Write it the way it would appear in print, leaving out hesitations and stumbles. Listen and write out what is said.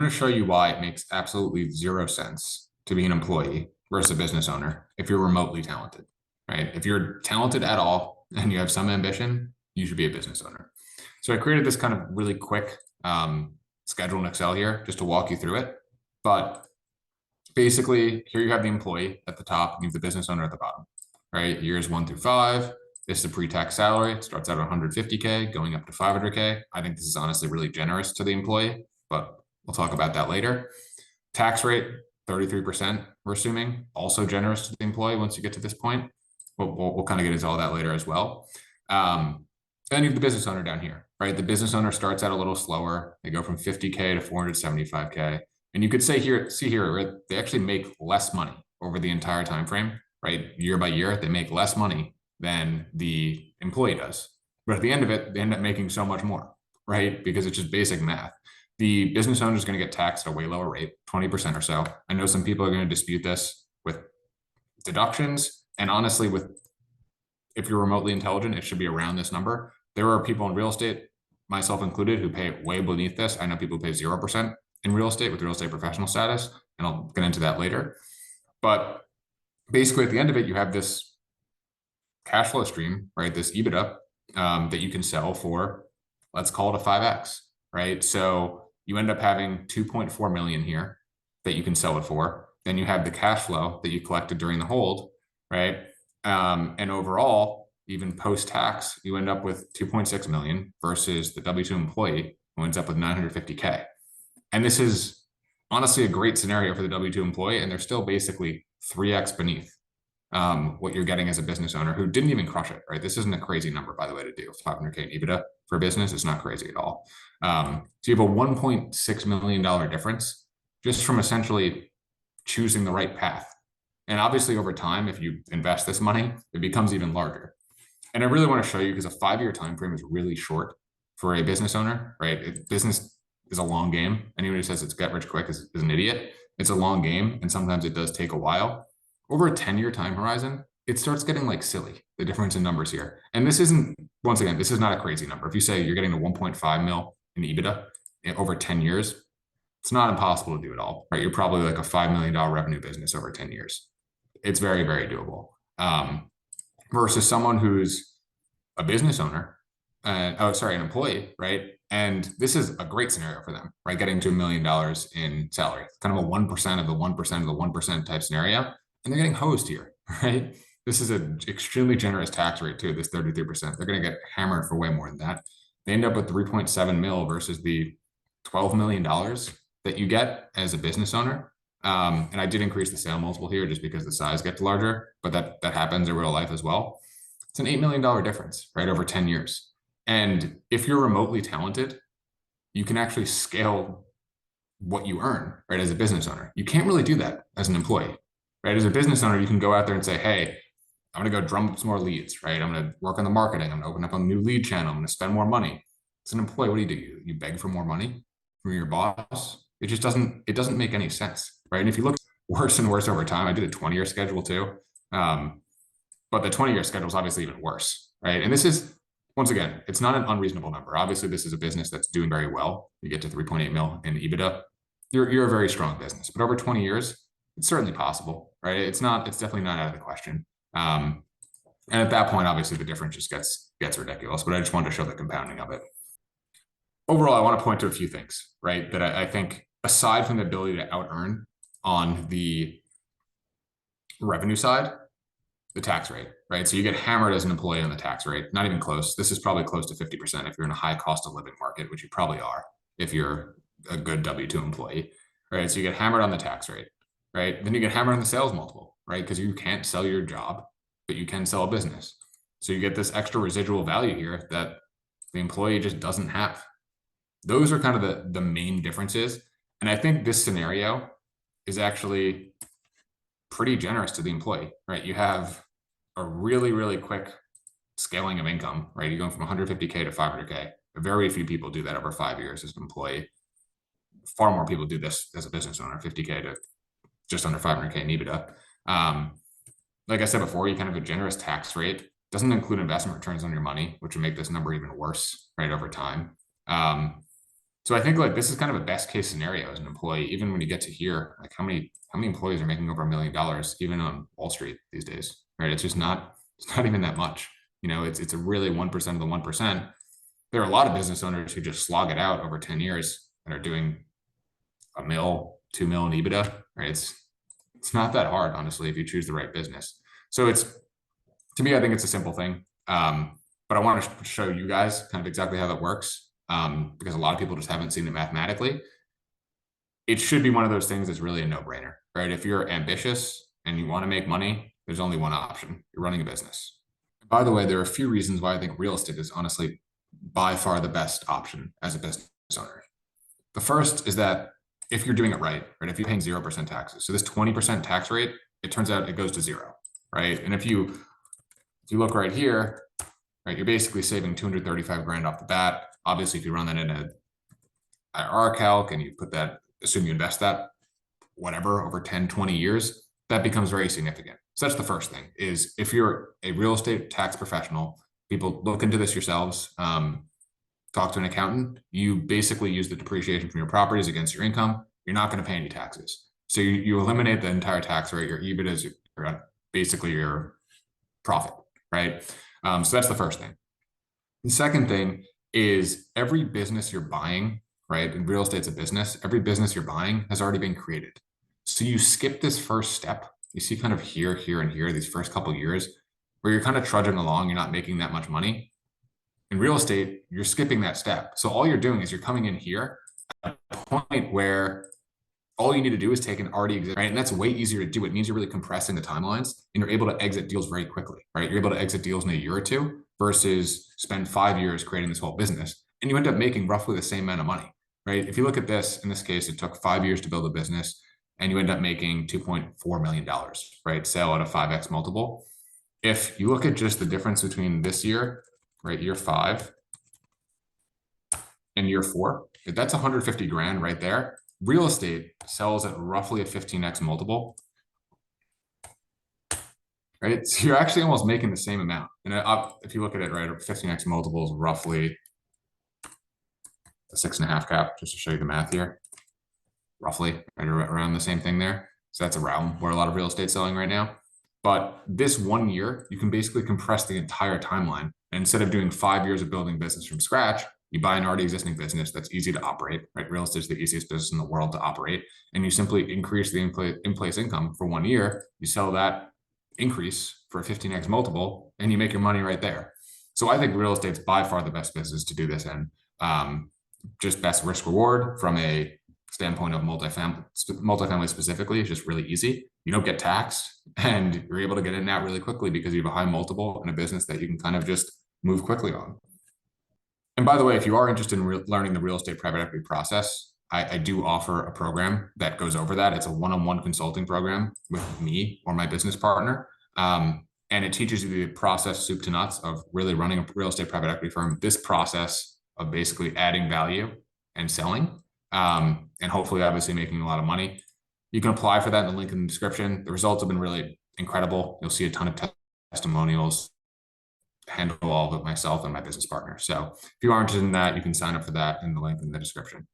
going to show you why it makes absolutely zero sense to be an employee versus a business owner if you're remotely talented, right? If you're talented at all and you have some ambition, you should be a business owner. So I created this kind of really quick schedule in Excel here just to walk you through it. But basically, here you have the employee at the top and you have the business owner at the bottom, right? Years 1 through 5. This is a pre-tax salary. It starts out at 150K, going up to 500K. I think this is honestly really generous to the employee, but we'll talk about that later. Tax rate, 33%, we're assuming, also generous to the employee once you get to this point. We'll kind of get into all that later as well. Then you have the business owner down here, right? The business owner starts out a little slower. They go from 50K to 475K. And you could see here, right, they actually make less money over the entire time frame, right? Year by year, they make less money than the employee does. But at the end of it, they end up making so much more, right? Because it's just basic math. The business owner is going to get taxed at a way lower rate, 20% or so. I know some people are going to dispute this with deductions. And honestly, if you're remotely intelligent, it should be around this number. There are people in real estate, myself included, who pay way beneath this. I know people who pay 0% in real estate with real estate professional status, and I'll get into that later. But basically, at the end of it, you have this cash flow stream, right? This EBITDA that you can sell for, let's call it a 5x, right? So you end up having 2.4 million here that you can sell it for. Then you have the cash flow that you collected during the hold, right? And overall, even post-tax, you end up with 2.6 million versus the W-2 employee who ends up with 950K. And this is honestly a great scenario for the W-2 employee, and they're still basically 3x beneath what you're getting as a business owner who didn't even crush it, right? This isn't a crazy number, by the way, to do 500K in EBITDA for a business. It's not crazy at all. So you have a $1.6 million difference just from essentially choosing the right path. And obviously over time, if you invest this money, it becomes even larger. And I really want to show you because a 5-year time frame is really short for a business owner, right? Business is a long game. Anyone who says it's get rich quick is an idiot. It's a long game, and sometimes it does take a while. Over a 10-year time horizon, it starts getting like silly, the difference in numbers here. And this isn't, once again, this is not a crazy number. If you say you're getting to 1.5 mil in EBITDA over 10 years, it's not impossible to do it all, right? You're probably like a $5 million revenue business over 10 years. It's very, very doable. Versus someone who's a business owner, an employee, right? And this is a great scenario for them, right? Getting to $1 million in salary, kind of a 1% of the 1% of the 1% type scenario. And they're getting hosed here, right? This is an extremely generous tax rate too, this 33%. They're going to get hammered for way more than that. They end up with 3.7 mil versus the $12 million that you get as a business owner. And I did increase the sale multiple here just because the size gets larger, but that happens in real life as well. It's an $8 million difference, right, over 10 years. And if you're remotely talented, you can actually scale what you earn, right, as a business owner. You can't really do that as an employee, right? As a business owner, you can go out there and say, hey, I'm going to go drum up some more leads, right? I'm going to work on the marketing. I'm going to open up a new lead channel. I'm going to spend more money. As an employee, what do? You beg for more money from your boss? It just doesn't make any sense, right? And if you look worse and worse over time, I did a 20-year schedule too. But the 20-year schedule is obviously even worse, right? And this is, once again, it's not an unreasonable number. Obviously, this is a business that's doing very well. You get to 3.8 mil in EBITDA. You're a very strong business, but over 20 years, it's certainly possible, right? It's definitely not out of the question. And at that point, obviously, the difference just gets ridiculous. But I just wanted to show the compounding of it. Overall, I want to point to a few things, right? That I think, aside from the ability to out earn on the revenue side, the tax rate, right? So you get hammered as an employee on the tax rate, not even close. This is probably close to 50% if you're in a high cost of living market, which you probably are if you're a good W-2 employee, right? So you get hammered on the tax rate, right? Then you get hammered on the sales multiple, right? Because you can't sell your job, but you can sell a business. So you get this extra residual value here that the employee just doesn't have. Those are kind of the main differences. And I think this scenario is actually pretty generous to the employee, right? You have a really, really quick scaling of income, right? You're going from 150K to 500K. Very few people do that over 5 years as an employee. Far more people do this as a business owner, 50K to just under 500K in EBITDA. Like I said before, you kind of have a generous tax rate. Doesn't include investment returns on your money, which would make this number even worse, right, over time. So So I think like this is kind of a best case scenario as an employee, even when you get to here, like how many employees are making over $1 million, even on Wall Street these days, right? It's not even that much. You know, it's a really 1% of the 1%. There are a lot of business owners who just slog it out over 10 years and are doing $1 mil, $2 mil in EBITDA, right? It's not that hard, honestly, if you choose the right business. So it's, to me, I think it's a simple thing. But I want to show you guys kind of exactly how that works, because a lot of people just haven't seen it mathematically. It should be one of those things that's really a no-brainer, right? If you're ambitious and you want to make money, there's only one option. You're running a business. By the way, there are a few reasons why I think real estate is honestly by far the best option as a business owner. The first is that if you're doing it right, if you're paying 0% taxes, so this 20% tax rate, it turns out it goes to zero, right? And if you look right here, right, you're basically saving 235 grand off the bat. Obviously, if you run that in a IRR calc and you put that, assume you invest that, whatever, over 10, 20 years, that becomes very significant. So that's the first thing, is if you're a real estate tax professional, people look into this yourselves, talk to an accountant, you basically use the depreciation from your properties against your income. You're not going to pay any taxes. So you eliminate the entire tax rate. Your EBIT is basically your profit, right? So that's the first thing. The second thing is every business you're buying, right? And real estate's a business. Every business you're buying has already been created. So you skip this first step. You see kind of here, and here, these first couple of years where you're kind of trudging along. You're not making that much money. In real estate, you're skipping that step. So all you're doing is you're coming in here at a point where all you need to do is take an already existing, right? And that's way easier to do. It means you're really compressing the timelines and you're able to exit deals very quickly, right? You're able to exit deals in a year or two versus spend 5 years creating this whole business. And you end up making roughly the same amount of money, right? If you look at this, in this case, it took 5 years to build a business and you end up making $2.4 million, right? Sale at a 5x multiple. If you look at just the difference between this year, right, year 5 and year 4, that's 150 grand right there. Real estate sells at roughly a 15x multiple, right? So you're actually almost making the same amount. And if you look at it, right, 15x multiple is roughly a 6.5 cap, just to show you the math here, roughly right around the same thing there. So that's around where a lot of real estate selling right now. But this 1 year, you can basically compress the entire timeline. And instead of doing 5 years of building business from scratch, you buy an already existing business that's easy to operate, right? Real estate is the easiest business in the world to operate. And you simply increase the in-place income for 1 year. You sell that increase for a 15x multiple and you make your money right there. So I think real estate's by far the best business to do this in. Just best risk reward from a standpoint of multifamily specifically is just really easy. You don't get taxed and you're able to get in and out really quickly because you have a high multiple in a business that you can kind of just move quickly on. And by the way, if you are interested in learning the real estate private equity process, I do offer a program that goes over that. It's a one-on-one consulting program with me or my business partner. And it teaches you the process soup to nuts of really running a real estate private equity firm, this process of basically adding value and selling, and hopefully obviously making a lot of money. You can apply for that in the link in the description. The results have been really incredible. You'll see a ton of testimonials. Handle all of it myself and my business partner. So if you are interested in that, you can sign up for that in the link in the description.